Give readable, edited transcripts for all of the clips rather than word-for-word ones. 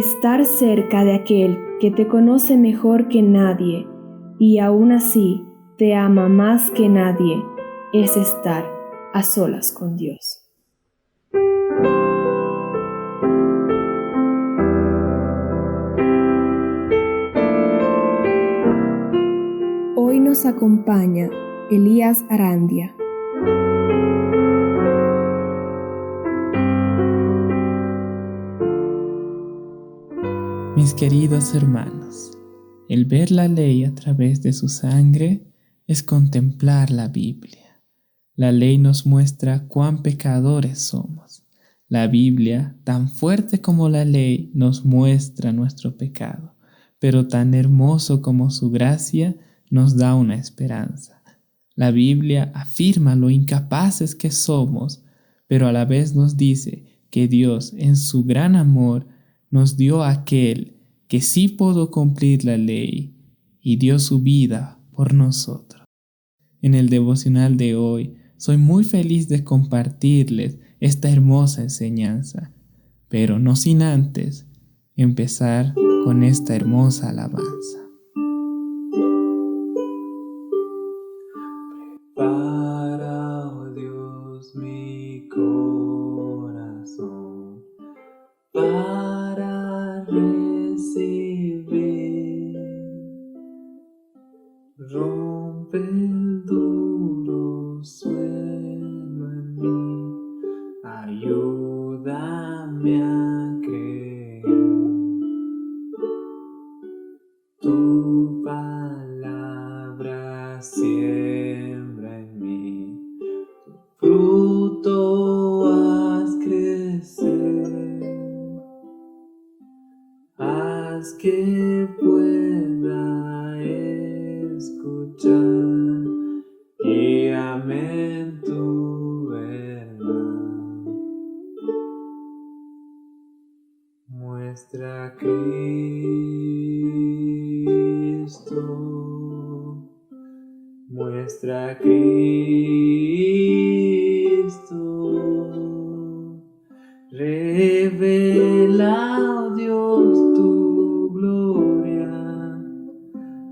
Estar cerca de aquel que te conoce mejor que nadie y aún así te ama más que nadie es estar a solas con Dios. Hoy nos acompaña Elías Arandia. Mis queridos hermanos, el ver la ley a través de su sangre es contemplar la Biblia. La ley nos muestra cuán pecadores somos. La Biblia, tan fuerte como la ley, nos muestra nuestro pecado, pero tan hermoso como su gracia nos da una esperanza. La Biblia afirma lo incapaces que somos, pero a la vez nos dice que Dios, en su gran amor, nos dio a aquel que sí pudo cumplir la ley y dio su vida por nosotros. En el devocional de hoy, soy muy feliz de compartirles esta hermosa enseñanza, pero no sin antes empezar con esta hermosa alabanza. Prepara, oh Dios, mi corazón para recibir. Rompe el duro suelo en mí, ayúdame a creer. Tu palabra siembra en mí, tu fruto haz crecer, haz que pueda escuchar y amén tu verdad. Muestra Cristo, muestra Cristo, revela, oh Dios, tu gloria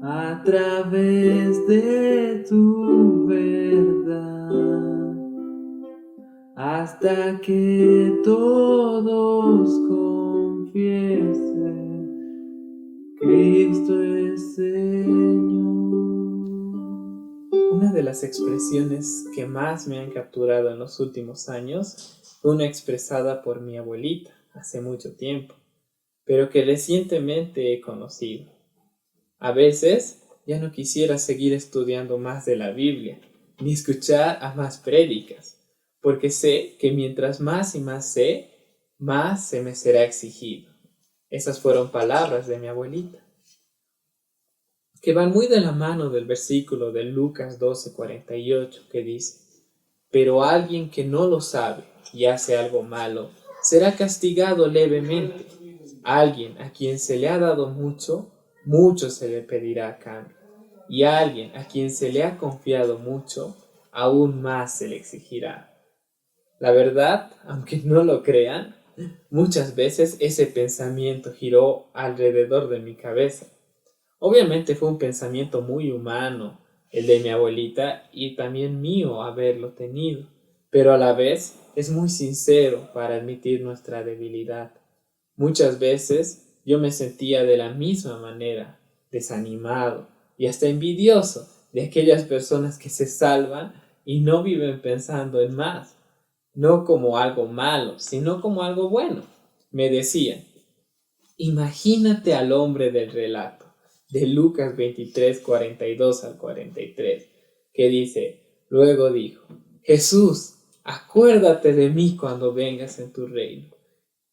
a través de tu verdad, hasta que todos confiesen, Cristo es Señor. Una de las expresiones que más me han capturado en los últimos años fue una expresada por mi abuelita hace mucho tiempo, pero que recientemente he conocido. A veces ya no quisiera seguir estudiando más de la Biblia, ni escuchar a más prédicas, porque sé que mientras más y más sé, más se me será exigido. Esas fueron palabras de mi abuelita, que van muy de la mano del versículo de Lucas 12:48, que dice: pero alguien que no lo sabe y hace algo malo, será castigado levemente. Alguien a quien se le ha dado mucho, mucho se le pedirá a cambio. Y a alguien a quien se le ha confiado mucho, aún más se le exigirá. La verdad, aunque no lo crean, muchas veces ese pensamiento giró alrededor de mi cabeza. Obviamente fue un pensamiento muy humano, el de mi abuelita, y también mío haberlo tenido, pero a la vez es muy sincero para admitir nuestra debilidad. Muchas veces yo me sentía de la misma manera, desanimado y hasta envidioso de aquellas personas que se salvan y no viven pensando en más, no como algo malo, sino como algo bueno. Me decían: imagínate al hombre del relato de Lucas 23:42 al 43, que dice: luego dijo, Jesús, acuérdate de mí cuando vengas en tu reino.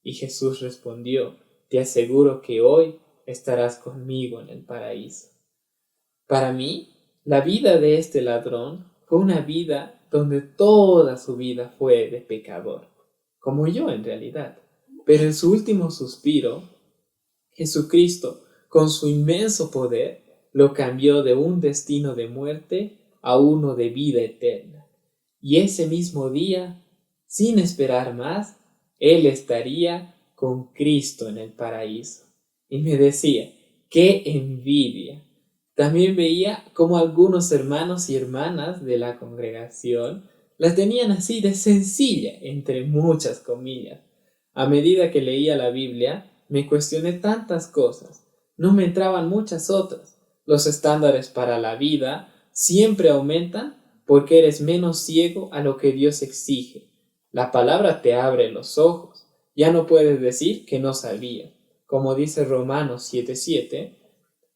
Y Jesús respondió: te aseguro que hoy estarás conmigo en el paraíso. Para mí, la vida de este ladrón fue una vida donde toda su vida fue de pecador, como yo en realidad. Pero en su último suspiro, Jesucristo, con su inmenso poder, lo cambió de un destino de muerte a uno de vida eterna. Y ese mismo día, sin esperar más, Él estaría con Cristo en el paraíso. Y me decía, ¡qué envidia! También veía cómo algunos hermanos y hermanas de la congregación la tenían así de sencilla, entre muchas comillas. A medida que leía la Biblia, me cuestioné tantas cosas. No me entraban muchas otras. Los estándares para la vida siempre aumentan porque eres menos ciego a lo que Dios exige. La palabra te abre los ojos. Ya no puedes decir que no sabías. Como dice Romanos 7:7,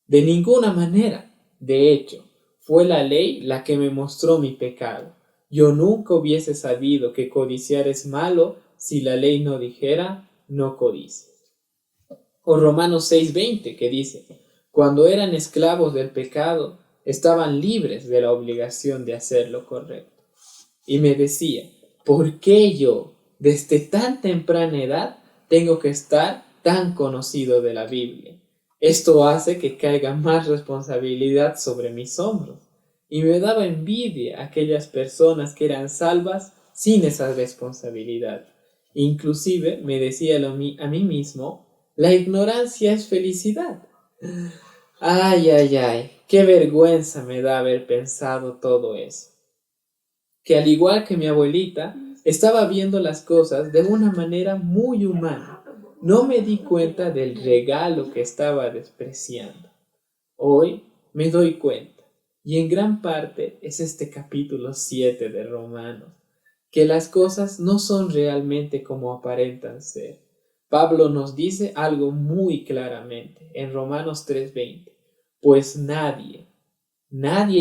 de ninguna manera. De hecho, fue la ley la que me mostró mi pecado. Yo nunca hubiese sabido que codiciar es malo si la ley no dijera, no codicies. O Romanos 6:20 que dice, cuando eran esclavos del pecado, estaban libres de la obligación de hacer lo correcto. Y me decía, ¿por qué yo, desde tan temprana edad, tengo que estar tan conocido de la Biblia? Esto hace que caiga más responsabilidad sobre mis hombros. Y me daba envidia aquellas personas que eran salvas sin esa responsabilidad. Inclusive me decía a mí mismo, la ignorancia es felicidad. Ay, ay, ay, qué vergüenza me da haber pensado todo eso. Que al igual que mi abuelita, estaba viendo las cosas de una manera muy humana. No me di cuenta del regalo que estaba despreciando. Hoy me doy cuenta, y en gran parte es este capítulo 7 de Romanos, que las cosas no son realmente como aparentan ser. Pablo nos dice algo muy claramente en Romanos 3:20, pues nadie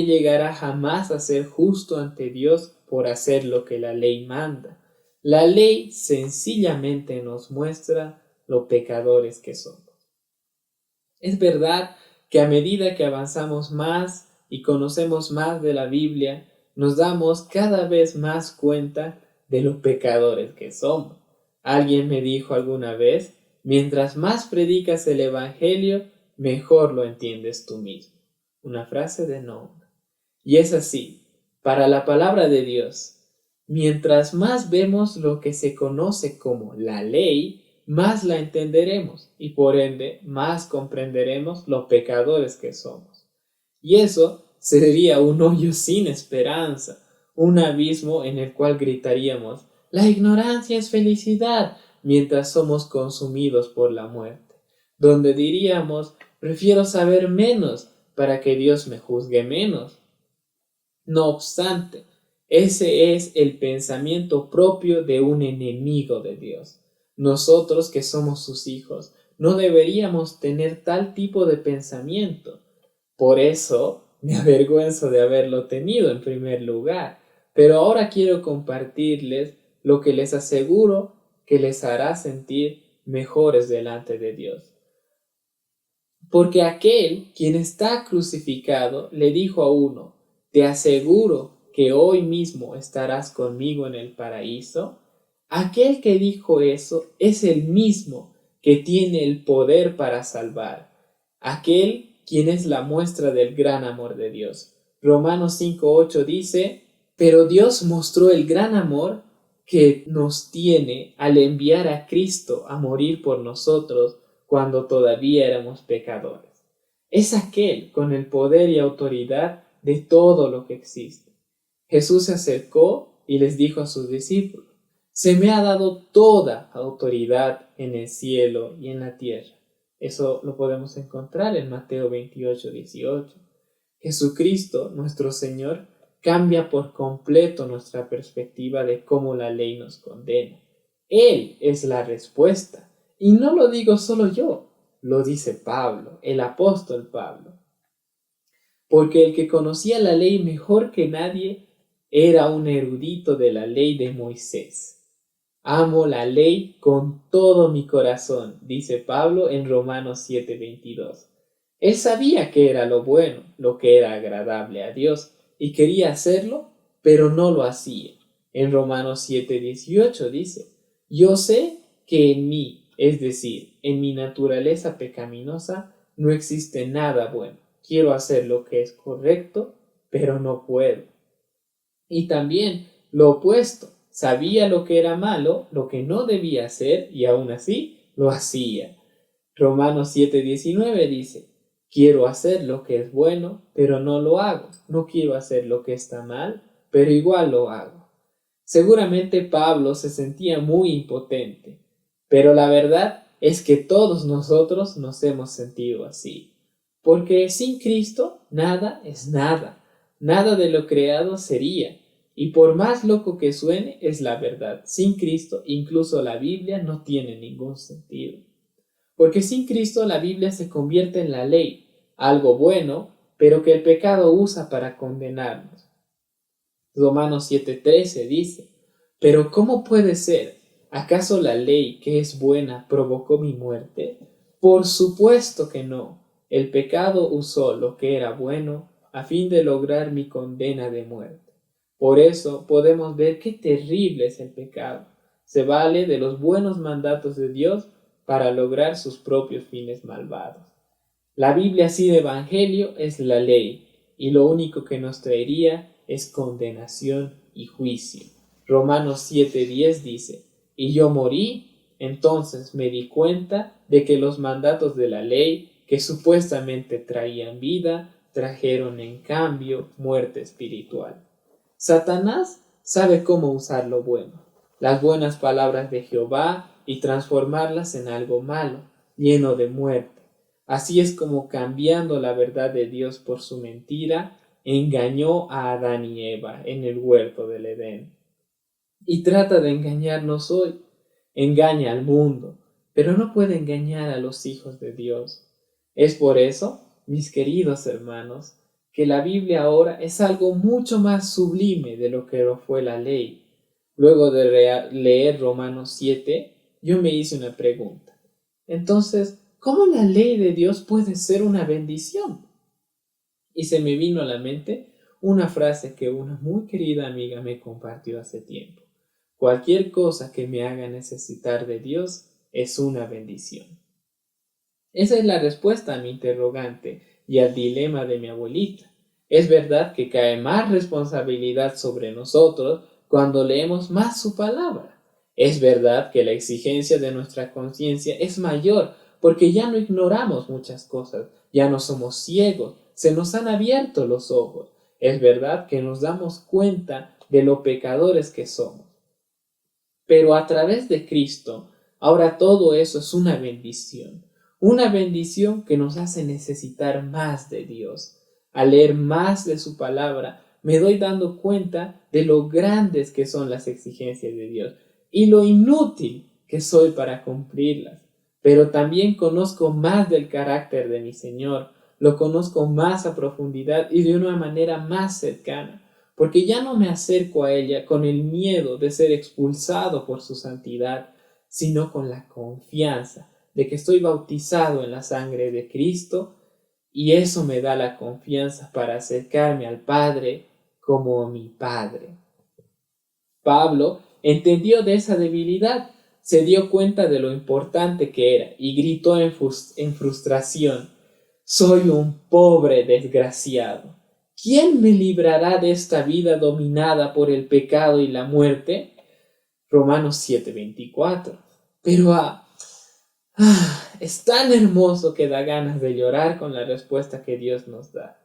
llegará jamás a ser justo ante Dios por hacer lo que la ley manda. La ley sencillamente nos muestra lo pecadores que somos. Es verdad que a medida que avanzamos más y conocemos más de la Biblia, nos damos cada vez más cuenta de lo pecadores que somos. Alguien me dijo alguna vez, mientras más predicas el Evangelio, mejor lo entiendes tú mismo. Una frase de Noah. Y es así, para la palabra de Dios. Mientras más vemos lo que se conoce como la ley, más la entenderemos y por ende más comprenderemos los pecadores que somos. Y eso sería un hoyo sin esperanza, un abismo en el cual gritaríamos, la ignorancia es felicidad, mientras somos consumidos por la muerte, donde diríamos, prefiero saber menos para que Dios me juzgue menos. No obstante, ese es el pensamiento propio de un enemigo de Dios. Nosotros que somos sus hijos, no deberíamos tener tal tipo de pensamiento. Por eso me avergüenzo de haberlo tenido en primer lugar. Pero ahora quiero compartirles lo que les aseguro que les hará sentir mejores delante de Dios. Porque aquel quien está crucificado le dijo a uno, te aseguro que hoy mismo estarás conmigo en el paraíso. Aquel que dijo eso es el mismo que tiene el poder para salvar. Aquel quien es la muestra del gran amor de Dios. Romanos 5:8 dice, pero Dios mostró el gran amor que nos tiene al enviar a Cristo a morir por nosotros cuando todavía éramos pecadores. Es aquel con el poder y autoridad de todo lo que existe. Jesús se acercó y les dijo a sus discípulos, se me ha dado toda autoridad en el cielo y en la tierra. Eso lo podemos encontrar en Mateo 28:18. Jesucristo, nuestro Señor, cambia por completo nuestra perspectiva de cómo la ley nos condena. Él es la respuesta. Y no lo digo solo yo, lo dice Pablo, el apóstol Pablo. Porque el que conocía la ley mejor que nadie era un erudito de la ley de Moisés. Amo la ley con todo mi corazón, dice Pablo en Romanos 7:22. Él sabía que era lo bueno, lo que era agradable a Dios, y quería hacerlo, pero no lo hacía. En Romanos 7:18 dice, yo sé que en mí, es decir, en mi naturaleza pecaminosa, no existe nada bueno. Quiero hacer lo que es correcto, pero no puedo. Y también lo opuesto, sabía lo que era malo, lo que no debía hacer, y aún así lo hacía. Romanos 7:19 dice: quiero hacer lo que es bueno, pero no lo hago. No quiero hacer lo que está mal, pero igual lo hago. Seguramente Pablo se sentía muy impotente, pero la verdad es que todos nosotros nos hemos sentido así. Porque sin Cristo nada es nada, nada de lo creado sería. Y por más loco que suene, es la verdad. Sin Cristo, incluso la Biblia no tiene ningún sentido. Porque sin Cristo la Biblia se convierte en la ley, algo bueno, pero que el pecado usa para condenarnos. Romanos 7:13 dice: pero ¿cómo puede ser? ¿Acaso la ley que es buena provocó mi muerte? Por supuesto que no. El pecado usó lo que era bueno a fin de lograr mi condena de muerte. Por eso podemos ver qué terrible es el pecado. Se vale de los buenos mandatos de Dios para lograr sus propios fines malvados. La Biblia sin evangelio es la ley, y lo único que nos traería es condenación y juicio. Romanos 7:10 dice: y yo morí, entonces me di cuenta de que los mandatos de la ley, que supuestamente traían vida, trajeron en cambio muerte espiritual. Satanás sabe cómo usar lo bueno, las buenas palabras de Jehová, y transformarlas en algo malo, lleno de muerte. Así es como, cambiando la verdad de Dios por su mentira, engañó a Adán y Eva en el huerto del Edén. Y trata de engañarnos hoy. Engaña al mundo, pero no puede engañar a los hijos de Dios. Es por eso, mis queridos hermanos, que la Biblia ahora es algo mucho más sublime de lo que lo fue la ley. Luego de leer Romanos 7, yo me hice una pregunta. Entonces, ¿cómo la ley de Dios puede ser una bendición? Y se me vino a la mente una frase que una muy querida amiga me compartió hace tiempo. Cualquier cosa que me haga necesitar de Dios es una bendición. Esa es la respuesta a mi interrogante y al dilema de mi abuelita. Es verdad que cae más responsabilidad sobre nosotros cuando leemos más su palabra. Es verdad que la exigencia de nuestra conciencia es mayor porque ya no ignoramos muchas cosas, ya no somos ciegos, se nos han abierto los ojos. Es verdad que nos damos cuenta de lo pecadores que somos. Pero a través de Cristo, ahora todo eso es una bendición que nos hace necesitar más de Dios. Al leer más de su palabra, me doy dando cuenta de lo grandes que son las exigencias de Dios y lo inútil que soy para cumplirlas. Pero también conozco más del carácter de mi Señor, lo conozco más a profundidad y de una manera más cercana, porque ya no me acerco a ella con el miedo de ser expulsado por su santidad, sino con la confianza de que estoy bautizado en la sangre de Cristo, y eso me da la confianza para acercarme al Padre como mi Padre. Pablo entendió de esa debilidad, se dio cuenta de lo importante que era y gritó en frustración: soy un pobre desgraciado. ¿Quién me librará de esta vida dominada por el pecado y la muerte? Romanos 7:24. Pero es tan hermoso que da ganas de llorar con la respuesta que Dios nos da.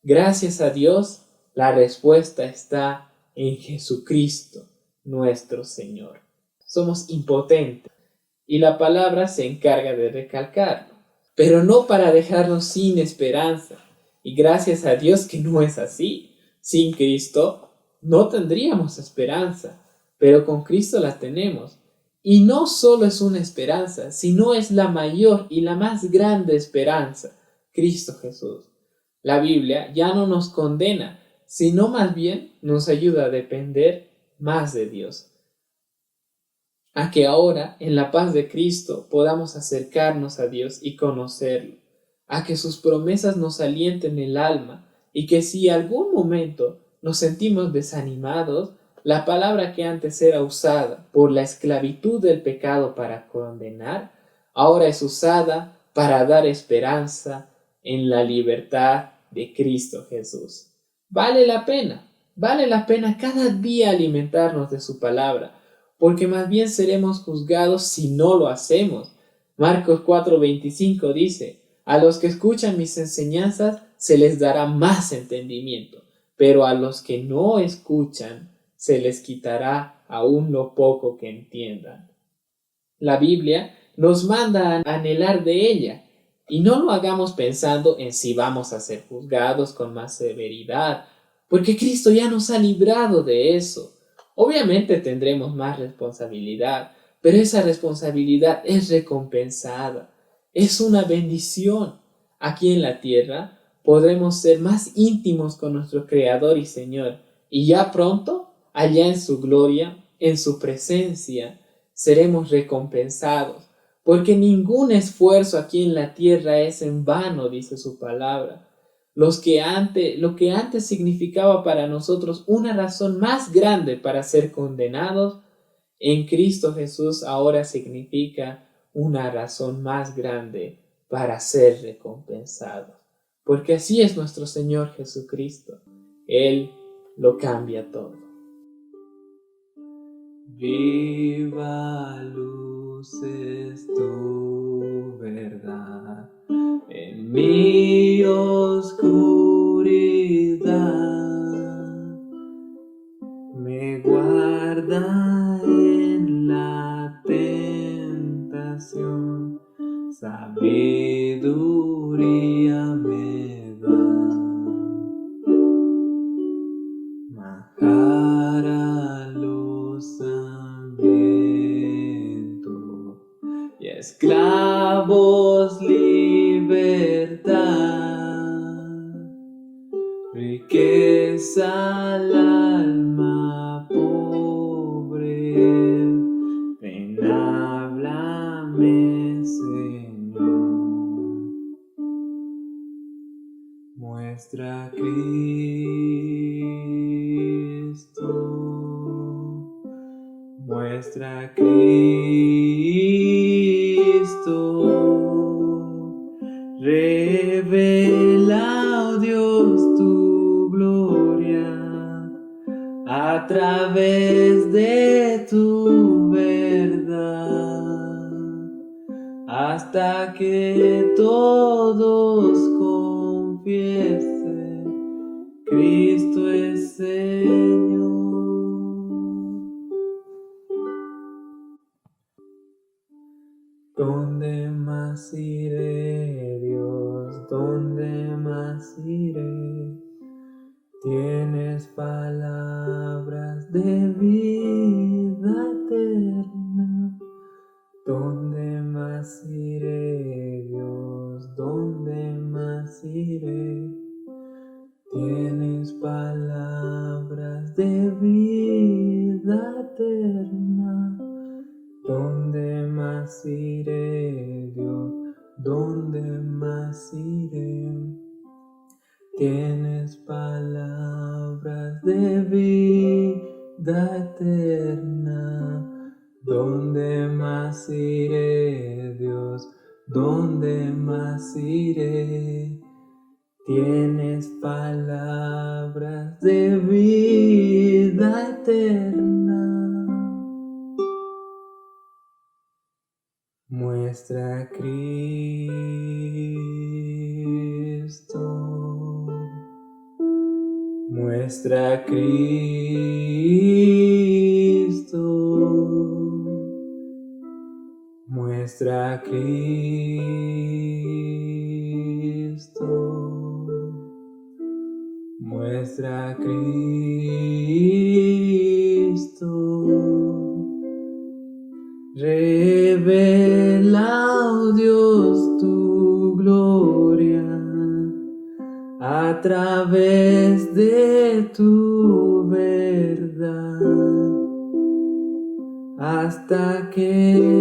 Gracias a Dios, la respuesta está en Jesucristo, nuestro Señor. Somos impotentes y la palabra se encarga de recalcarlo, pero no para dejarnos sin esperanza. Y gracias a Dios que no es así. Sin Cristo no tendríamos esperanza, pero con Cristo la tenemos. Y no solo es una esperanza, sino es la mayor y la más grande esperanza, Cristo Jesús. La Biblia ya no nos condena, sino más bien nos ayuda a depender más de Dios. A que ahora, en la paz de Cristo, podamos acercarnos a Dios y conocerlo. A que sus promesas nos alienten el alma y que si algún momento nos sentimos desanimados, la palabra que antes era usada por la esclavitud del pecado para condenar, ahora es usada para dar esperanza en la libertad de Cristo Jesús. Vale la pena cada día alimentarnos de su palabra, porque más bien seremos juzgados si no lo hacemos. Marcos 4:25 dice: a los que escuchan mis enseñanzas se les dará más entendimiento, pero a los que no escuchan se les quitará aún lo poco que entiendan. La Biblia nos manda a anhelar de ella, y no lo hagamos pensando en si vamos a ser juzgados con más severidad, porque Cristo ya nos ha librado de eso. Obviamente tendremos más responsabilidad, pero esa responsabilidad es recompensada, es una bendición. Aquí en la tierra podremos ser más íntimos con nuestro Creador y Señor, y ya pronto, allá en su gloria, en su presencia, seremos recompensados, porque ningún esfuerzo aquí en la tierra es en vano, dice su palabra. Lo que antes significaba para nosotros una razón más grande para ser condenados, en Cristo Jesús ahora significa una razón más grande para ser recompensados. Porque así es nuestro Señor Jesucristo. Él lo cambia todo. Viva luz es tu verdad en mi oscuridad, me guarda en la tentación, sabiduría me da. Majara los hambrientos y esclavos libertad, riqueza al alma pobre, ven háblame Señor, muestra muestra Cristo, revela, oh Dios, tu gloria a través de tu verdad, hasta que todos confiesen, Cristo es Señor. ¿Dónde más iré, Dios? ¿Dónde más iré? Tienes palabras de vida eterna. ¿Dónde más iré, Dios? ¿Dónde más iré? Tienes palabras de vida eterna. ¿Dónde más iré, Dios? ¿Dónde más iré? Tienes palabras de vida eterna. ¿Dónde más iré, Dios? ¿Dónde más iré? Tienes palabras de vida eterna. Muestra Cristo, muestra Cristo, muestra Cristo, muestra Cristo. Revela, oh Dios, tu gloria a través de tu verdad, hasta que